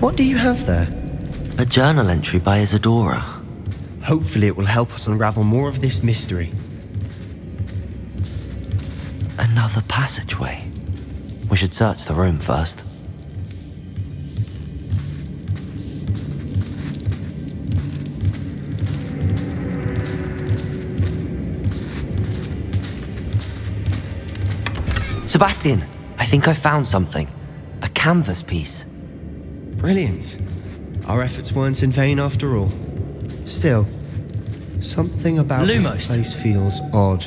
What do you have there? A journal entry by Isadora. Hopefully it will help us unravel more of this mystery. Another passageway. We should search the room first. Sebastian, I think I found something. A canvas piece. Brilliant. Our efforts weren't in vain after all. Still, something about Lumos. this place feels odd.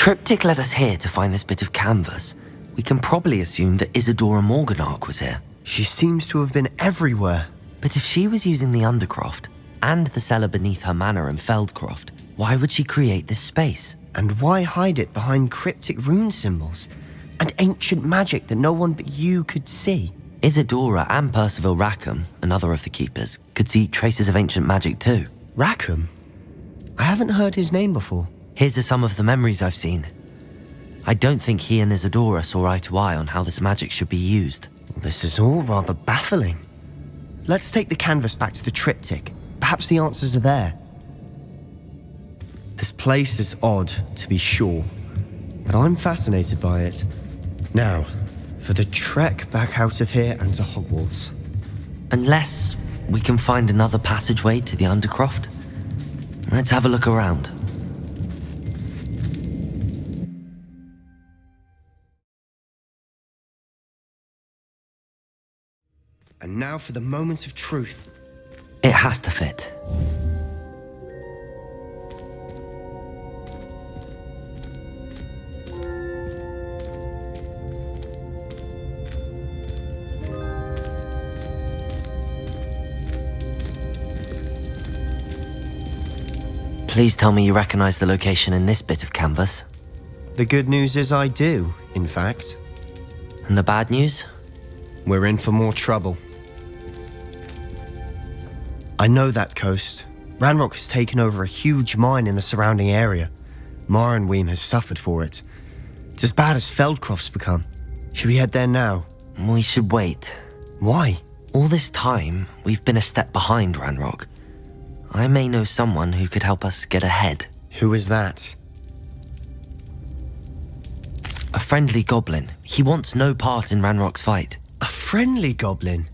Triptych led us here to find this bit of canvas. We can probably assume that Isadora Morganach was here. She seems to have been everywhere. But if she was using the Undercroft and the cellar beneath her manor in Feldcroft, why would she create this space? And why hide it behind cryptic rune symbols and ancient magic that no one but you could see? Isadora and Percival Rackham, another of the keepers, could see traces of ancient magic too. Rackham? I haven't heard his name before. His are some of the memories I've seen. I don't think he and Isadora saw eye to eye on how this magic should be used. This is all rather baffling. Let's take the canvas back to the triptych. Perhaps the answers are there. This place is odd, to be sure, but I'm fascinated by it. Now, for the trek back out of here and to Hogwarts. Unless we can find another passageway to the Undercroft. Let's have a look around. And now for the moment of truth. It has to fit. Please tell me you recognize the location in this bit of canvas. The good news is I do, in fact. And the bad news? We're in for more trouble. I know that coast. Ranrock has taken over a huge mine in the surrounding area. Marrenweem has suffered for it. It's as bad as Feldcroft's become. Should we head there now? We should wait. Why? All this time, we've been a step behind Ranrock. I may know someone who could help us get ahead. Who is that? A friendly goblin. He wants no part in Ranrock's fight. A friendly goblin?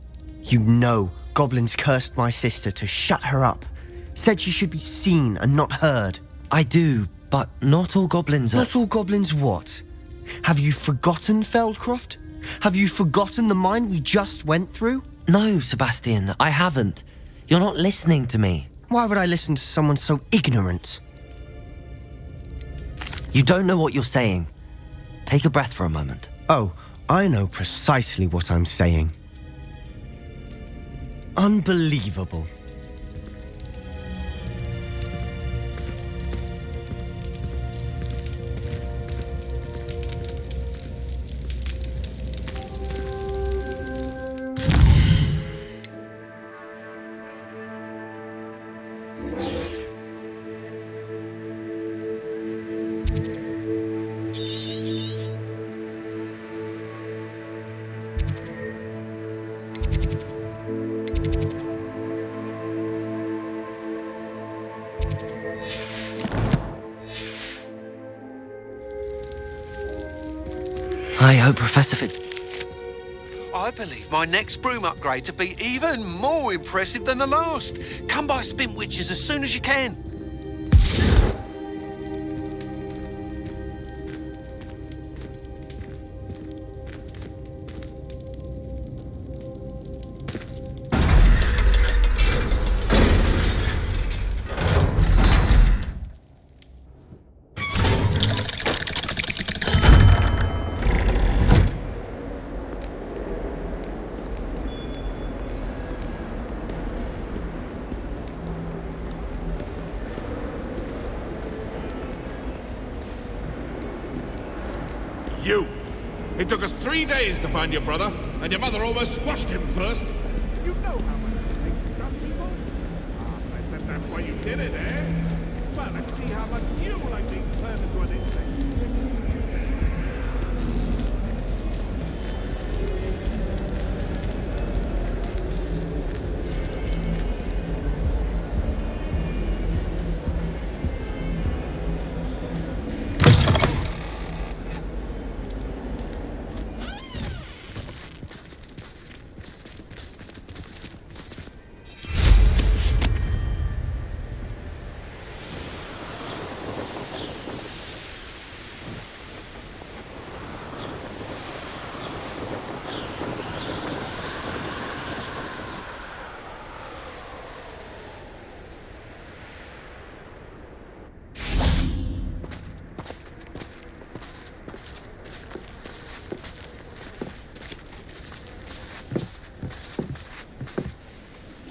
You know goblins cursed my sister to shut her up. Said she should be seen and not heard. I do, but not all goblins are... Not all goblins what? Have you forgotten Feldcroft? Have you forgotten the mine we just went through? No, Sebastian, I haven't. You're not listening to me. Why would I listen to someone so ignorant? You don't know what you're saying. Take a breath for a moment. Oh, I know precisely what I'm saying. Unbelievable. I hope Professor Fitz... I believe my next broom upgrade to be even more impressive than the last. Come by Spintwitches as soon as you can. you. It took us 3 days to find your brother, and your mother almost squashed him first. You know how much it takes to trust people? I bet that's why you did it, eh? Well, let's see how much you like being turned into an insect.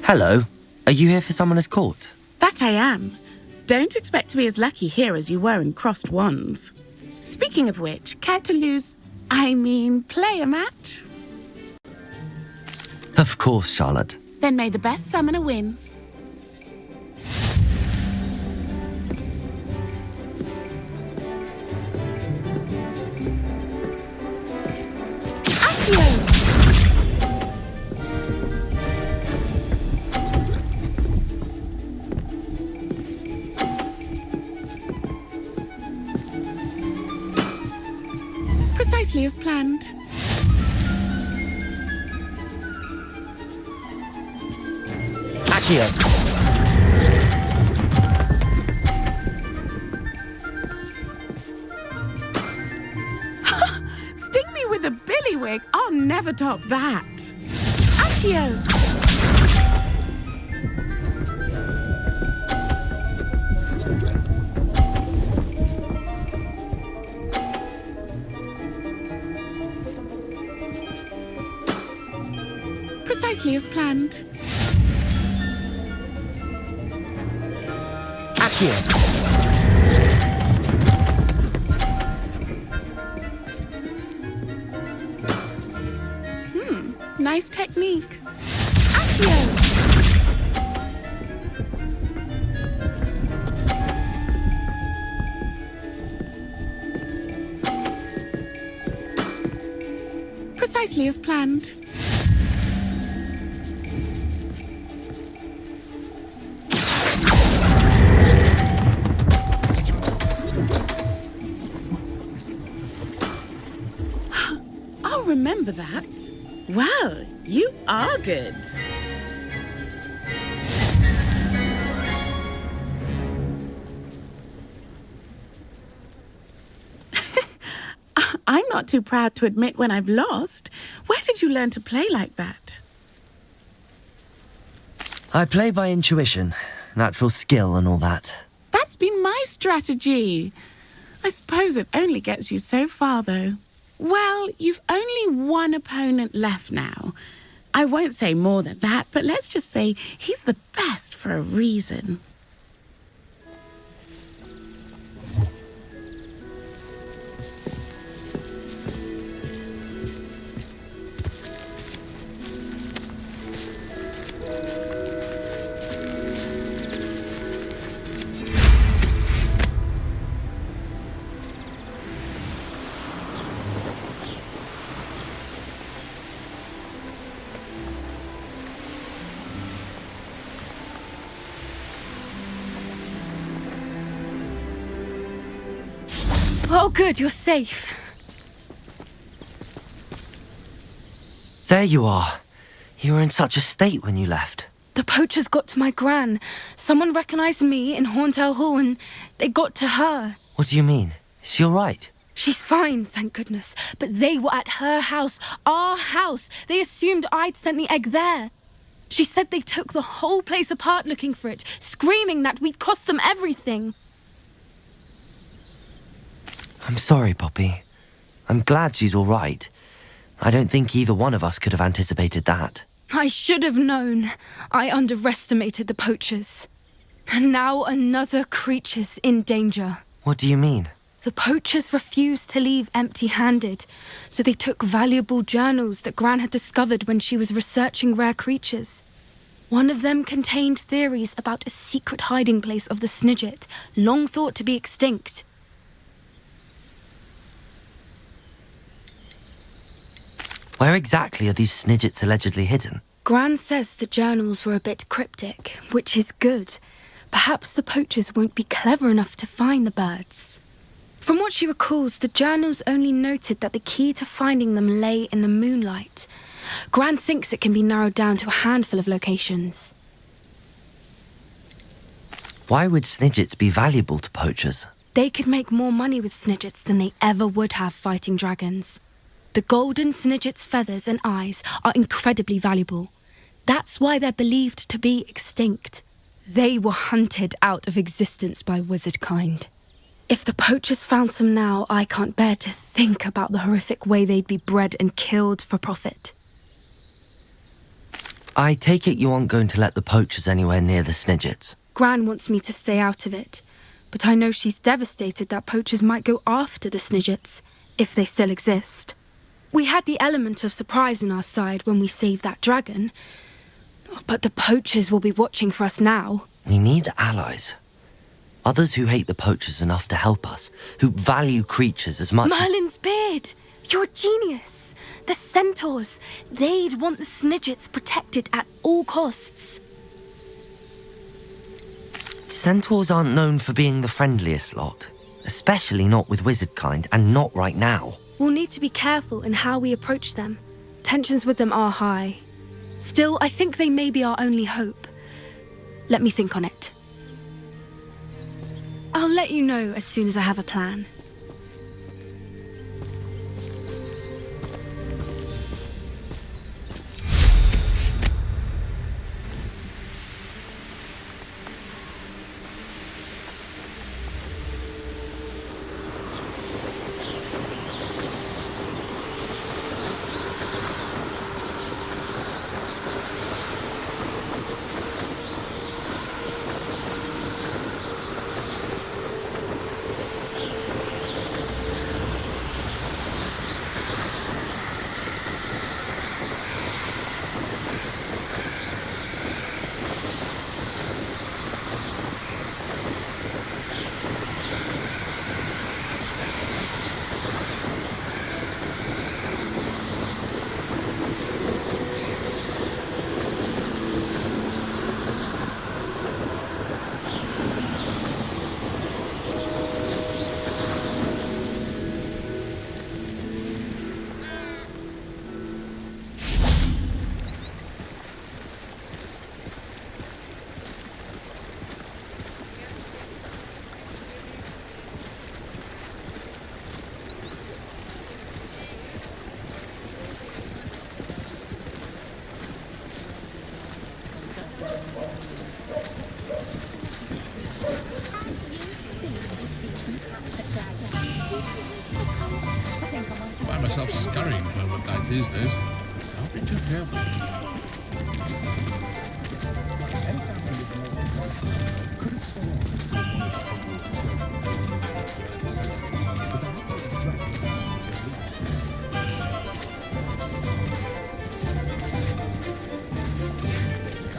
Hello. Are you here for Summoner's Court? That I am. Don't expect to be as lucky here as you were in Crossed Wands. Speaking of which, care to play a match? Of course, Charlotte. Then may the best summoner win. Accio! Precisely as planned. Accio! Sting me with a billywig? I'll never top that. Accio! Precisely as planned. Accio! Nice technique. Accio! Precisely as planned. I'll remember that. Well, you are good. I'm not too proud to admit when I've lost. Where did you learn to play like that? I play by intuition, natural skill and all that. That's been my strategy. I suppose it only gets you so far, though. Well, you've only one opponent left now. I won't say more than that, but let's just say he's the best for a reason. Oh, good, you're safe. There you are. You were in such a state when you left. The poachers got to my gran. Someone recognised me in Horntail Hall and they got to her. What do you mean? Is she all right? She's fine, thank goodness. But they were at her house, our house. They assumed I'd sent the egg there. She said they took the whole place apart looking for it, screaming that we'd cost them everything. I'm sorry, Poppy. I'm glad she's all right. I don't think either one of us could have anticipated that. I should have known. I underestimated the poachers. And now another creature's in danger. What do you mean? The poachers refused to leave empty-handed, so they took valuable journals that Gran had discovered when she was researching rare creatures. One of them contained theories about a secret hiding place of the Snidget, long thought to be extinct. Where exactly are these Snidgets allegedly hidden? Gran says the journals were a bit cryptic, which is good. Perhaps the poachers won't be clever enough to find the birds. From what she recalls, the journals only noted that the key to finding them lay in the moonlight. Gran thinks it can be narrowed down to a handful of locations. Why would Snidgets be valuable to poachers? They could make more money with Snidgets than they ever would have fighting dragons. The golden Snidget's feathers and eyes are incredibly valuable. That's why they're believed to be extinct. They were hunted out of existence by wizard kind. If the poachers found some now, I can't bear to think about the horrific way they'd be bred and killed for profit. I take it you aren't going to let the poachers anywhere near the Snidgets. Gran wants me to stay out of it, but I know she's devastated that poachers might go after the Snidgets, if they still exist. We had the element of surprise on our side when we saved that dragon, but the poachers will be watching for us now. We need allies. Others who hate the poachers enough to help us, who value creatures as much Merlin's beard! You're a genius! The centaurs! They'd want the Snidgets protected at all costs. Centaurs aren't known for being the friendliest lot, especially not with wizard kind, and not right now. We'll need to be careful in how we approach them. Tensions with them are high. Still, I think they may be our only hope. Let me think on it. I'll let you know as soon as I have a plan. Find myself scurrying home at night these days. I'll be too careful.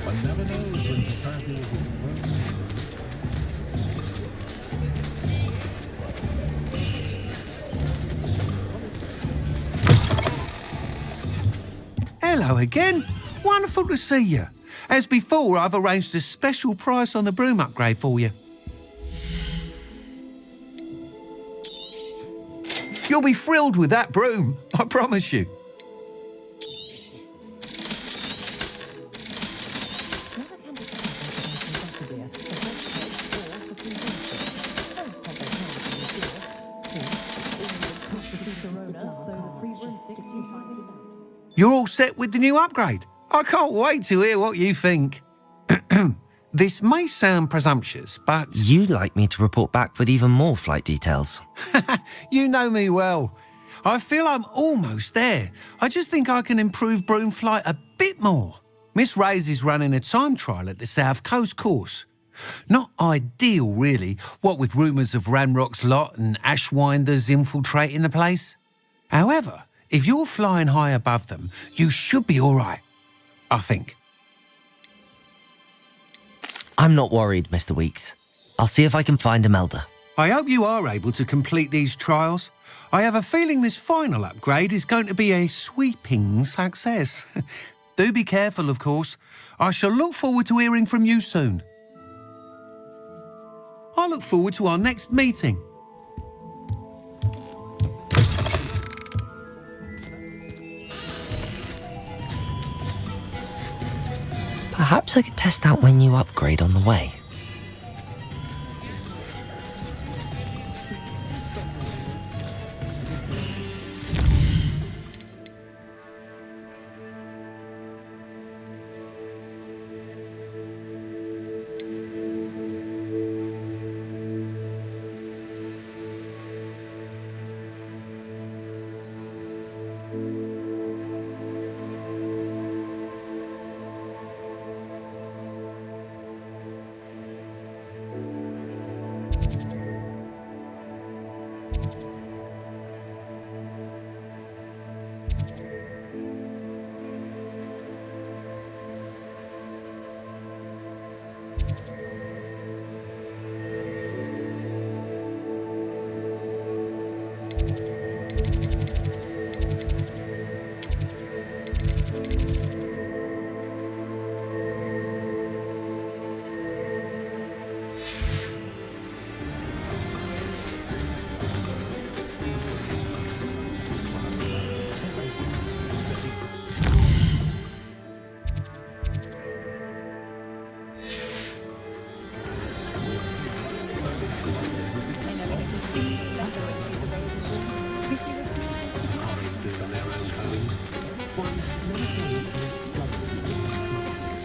One never knows when society will be Hello again. Wonderful to see you. As before, I've arranged a special price on the broom upgrade for you. You'll be thrilled with that broom, I promise you. You're all set with the new upgrade. I can't wait to hear what you think. This may sound presumptuous, but... You'd like me to report back with even more flight details. You know me well. I feel I'm almost there. I just think I can improve broom flight a bit more. Miss Ray's is running a time trial at the South Coast course. Not ideal, really, what with rumours of Ranrock's lot and Ashwinders infiltrating the place. However, if you're flying high above them, you should be all right, I think. I'm not worried, Mr. Weeks. I'll see if I can find Imelda. I hope you are able to complete these trials. I have a feeling this final upgrade is going to be a sweeping success. Do be careful, of course. I shall look forward to hearing from you soon. I look forward to our next meeting. Perhaps I could test out my new upgrade on the way.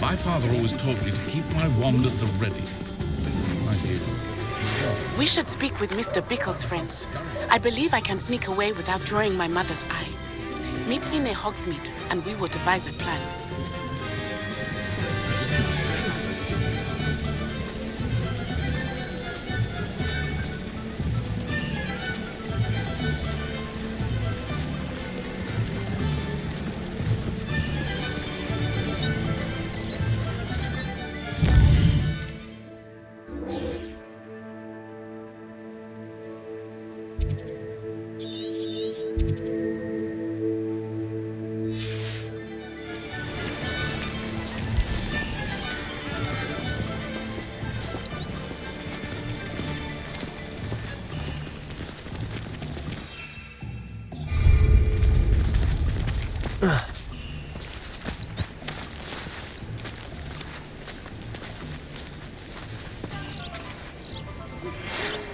My father always told me to keep my wand at the ready. I do. We should speak with Mr. Bickle's friends. I believe I can sneak away without drawing my mother's eye. Meet me near Hogsmeade, and we will devise a plan.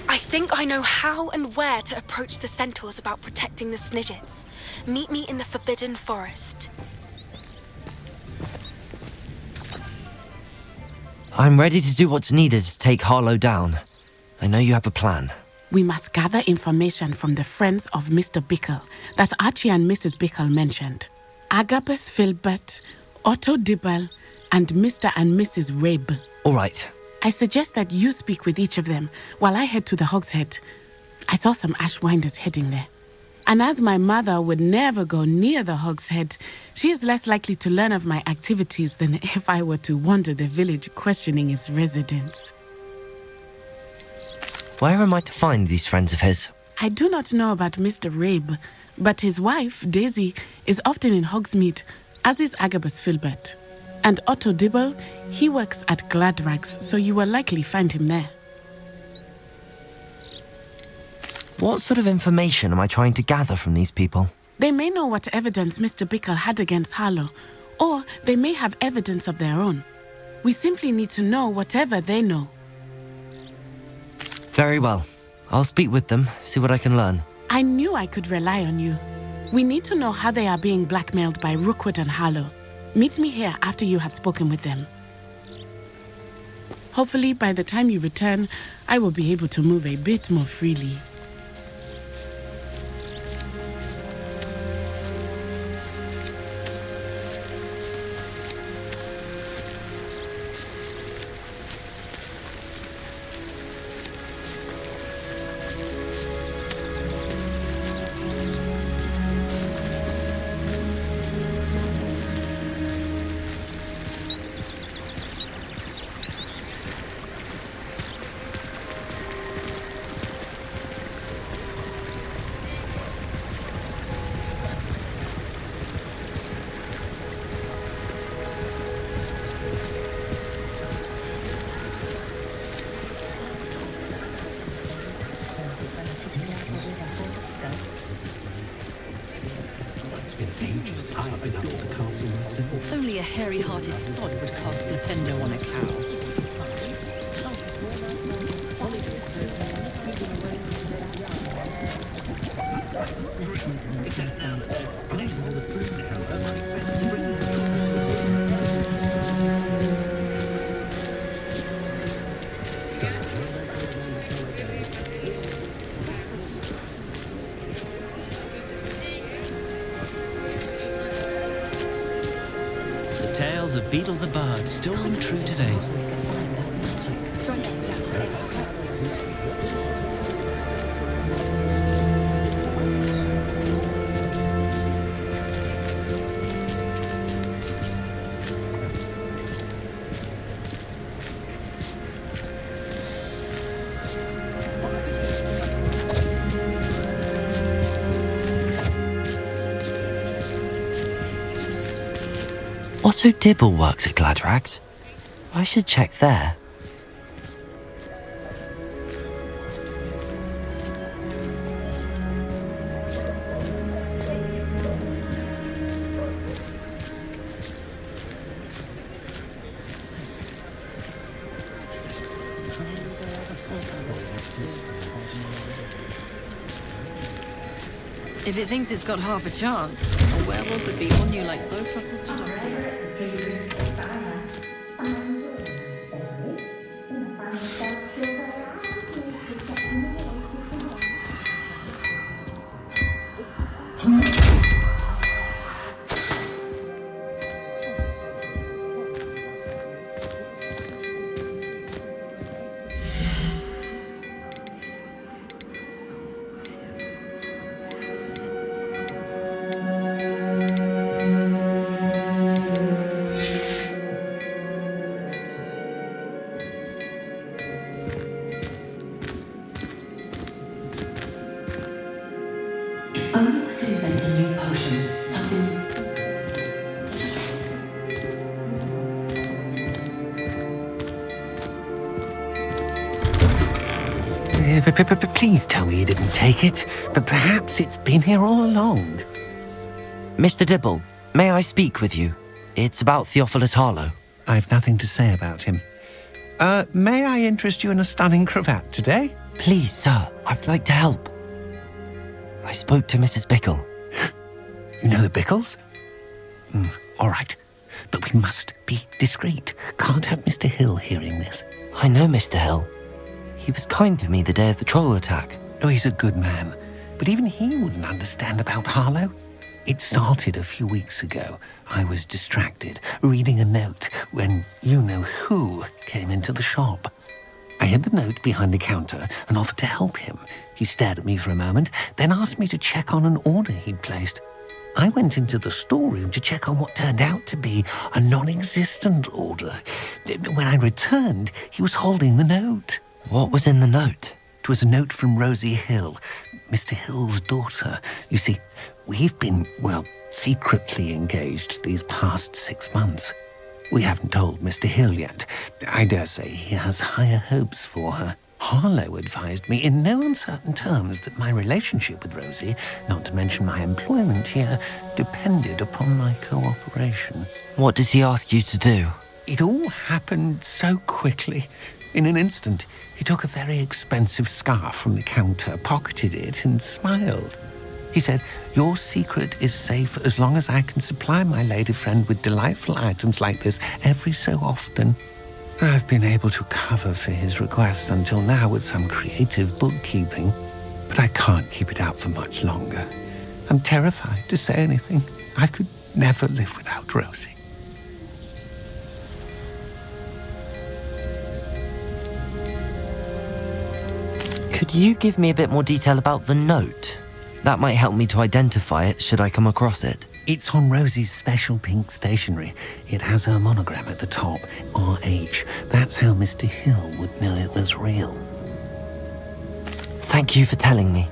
I think I know how and where to approach the centaurs about protecting the Snidgets. Meet me in the Forbidden Forest. I'm ready to do what's needed to take Harlow down. I know you have a plan. We must gather information from the friends of Mr. Bickle that Archie and Mrs. Bickle mentioned. Agabus Filbert, Otto Dibble, and Mr. and Mrs. Rabe. All right. I suggest that you speak with each of them while I head to the Hogshead. I saw some Ashwinders heading there. And as my mother would never go near the Hogshead, she is less likely to learn of my activities than if I were to wander the village questioning its residents. Where am I to find these friends of his? I do not know about Mr. Rabe, but his wife, Daisy, is often in Hogsmeade, as is Agabus Filbert. And Otto Dibble, he works at Gladrags, so you will likely find him there. What sort of information am I trying to gather from these people? They may know what evidence Mr. Bickle had against Harlow, or they may have evidence of their own. We simply need to know whatever they know. Very well. I'll speak with them, see what I can learn. I knew I could rely on you. We need to know how they are being blackmailed by Rookwood and Harlow. Meet me here after you have spoken with them. Hopefully, by the time you return, I will be able to move a bit more freely. Only a hairy-hearted sod would cast Flipendo on a cow. The tales of Beetle the Bard still ring true today. Otto Dibble works at Gladrags. I should check there. If it thinks it's got half a chance, a werewolf would be on you like bow truckles to dog. Only I could invent a new potion, something... Please tell me you didn't take it, but perhaps it's been here all along. Mr. Dibble, may I speak with you? It's about Theophilus Harlow. I've nothing to say about him. May I interest you in a stunning cravat today? Please, sir, I'd like to help. I spoke to Mrs. Bickle. You know the Bickles? All right, but we must be discreet. Can't have Mr. Hill hearing this. I know Mr. Hill. He was kind to me the day of the troll attack. Oh, he's a good man, but even he wouldn't understand about Harlow. It started a few weeks ago. I was distracted, reading a note, when you-know-who came into the shop. I hid the note behind the counter and offered to help him. He stared at me for a moment, then asked me to check on an order he'd placed. I went into the storeroom to check on what turned out to be a non-existent order. When I returned, he was holding the note. What was in the note? It was a note from Rosie Hill, Mr. Hill's daughter. You see, we've been, secretly engaged these past 6 months. We haven't told Mr. Hill yet. I dare say he has higher hopes for her. Harlow advised me in no uncertain terms that my relationship with Rosie, not to mention my employment here, depended upon my cooperation. What does he ask you to do? It all happened so quickly. In an instant, he took a very expensive scarf from the counter, pocketed it, and smiled. He said, "Your secret is safe as long as I can supply my lady friend with delightful items like this every so often." I've been able to cover for his request until now with some creative bookkeeping, but I can't keep it out for much longer. I'm terrified to say anything. I could never live without Rosie. Could you give me a bit more detail about the note? That might help me to identify it should I come across it. It's on Rosie's special pink stationery. It has her monogram at the top, RH. That's how Mr. Hill would know it was real. Thank you for telling me.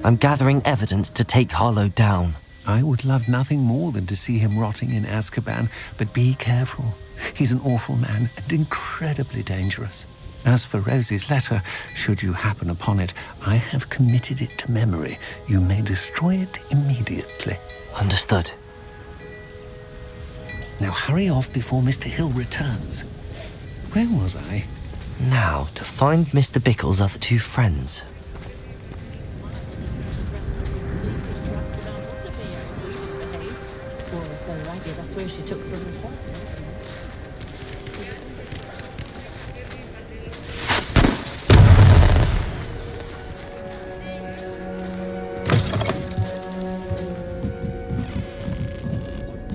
I'm gathering evidence to take Harlow down. I would love nothing more than to see him rotting in Azkaban, but be careful. He's an awful man and incredibly dangerous. As for Rosie's letter, should you happen upon it, I have committed it to memory. You may destroy it immediately. Understood. Now hurry off before Mr. Hill returns. Where was I? Now, to find Mr. Bickle's other two friends.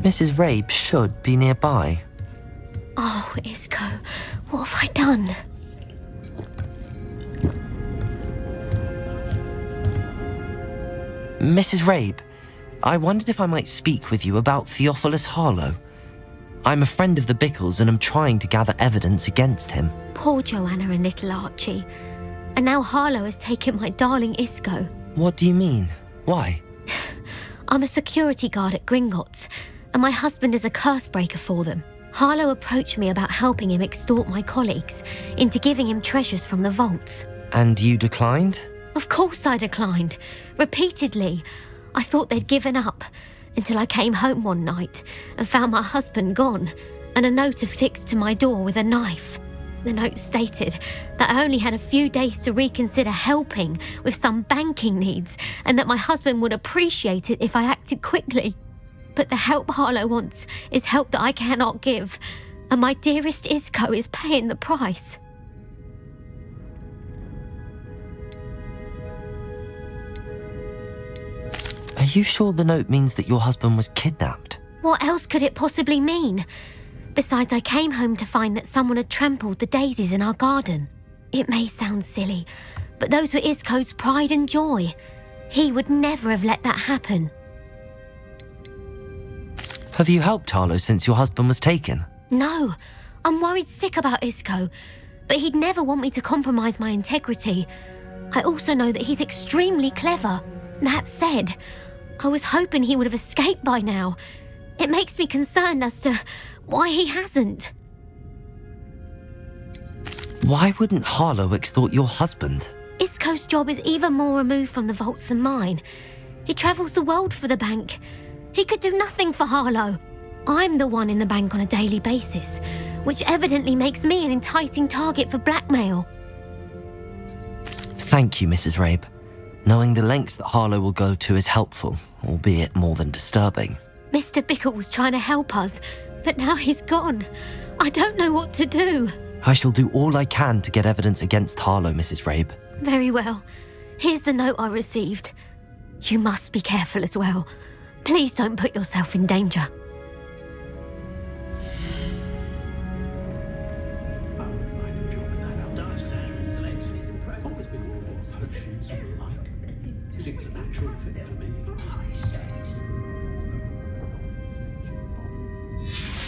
Mrs. Rabe should be nearby. Oh, Isco, what have I done? Mrs. Rabe, I wondered if I might speak with you about Theophilus Harlow. I'm a friend of the Bickles and am trying to gather evidence against him. Poor Joanna and little Archie. And now Harlow has taken my darling Isco. What do you mean? Why? I'm a security guard at Gringotts, and my husband is a curse breaker for them. Harlow approached me about helping him extort my colleagues into giving him treasures from the vaults. And you declined? Of course I declined. Repeatedly. I thought they'd given up, until I came home one night and found my husband gone, and a note affixed to my door with a knife. The note stated that I only had a few days to reconsider helping with some banking needs, and that my husband would appreciate it if I acted quickly. But the help Harlow wants is help that I cannot give, and my dearest Isco is paying the price. Are you sure the note means that your husband was kidnapped? What else could it possibly mean? Besides, I came home to find that someone had trampled the daisies in our garden. It may sound silly, but those were Isco's pride and joy. He would never have let that happen. Have you helped Harlow since your husband was taken? No, I'm worried sick about Isco, but he'd never want me to compromise my integrity. I also know that he's extremely clever. That said, I was hoping he would have escaped by now. It makes me concerned as to why he hasn't. Why wouldn't Harlow extort your husband? Isco's job is even more removed from the vaults than mine. He travels the world for the bank. He could do nothing for Harlow. I'm the one in the bank on a daily basis, which evidently makes me an enticing target for blackmail. Thank you, Mrs. Rabe. Knowing the lengths that Harlow will go to is helpful, albeit more than disturbing. Mr. Bickle was trying to help us, but now he's gone. I don't know what to do. I shall do all I can to get evidence against Harlow, Mrs. Rabe. Very well. Here's the note I received. You must be careful as well. Please don't put yourself in danger.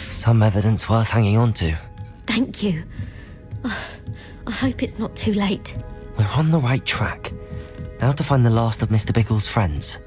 Some evidence worth hanging on to. Thank you. I hope it's not too late. We're on the right track. Now to find the last of Mr. Bickle's friends.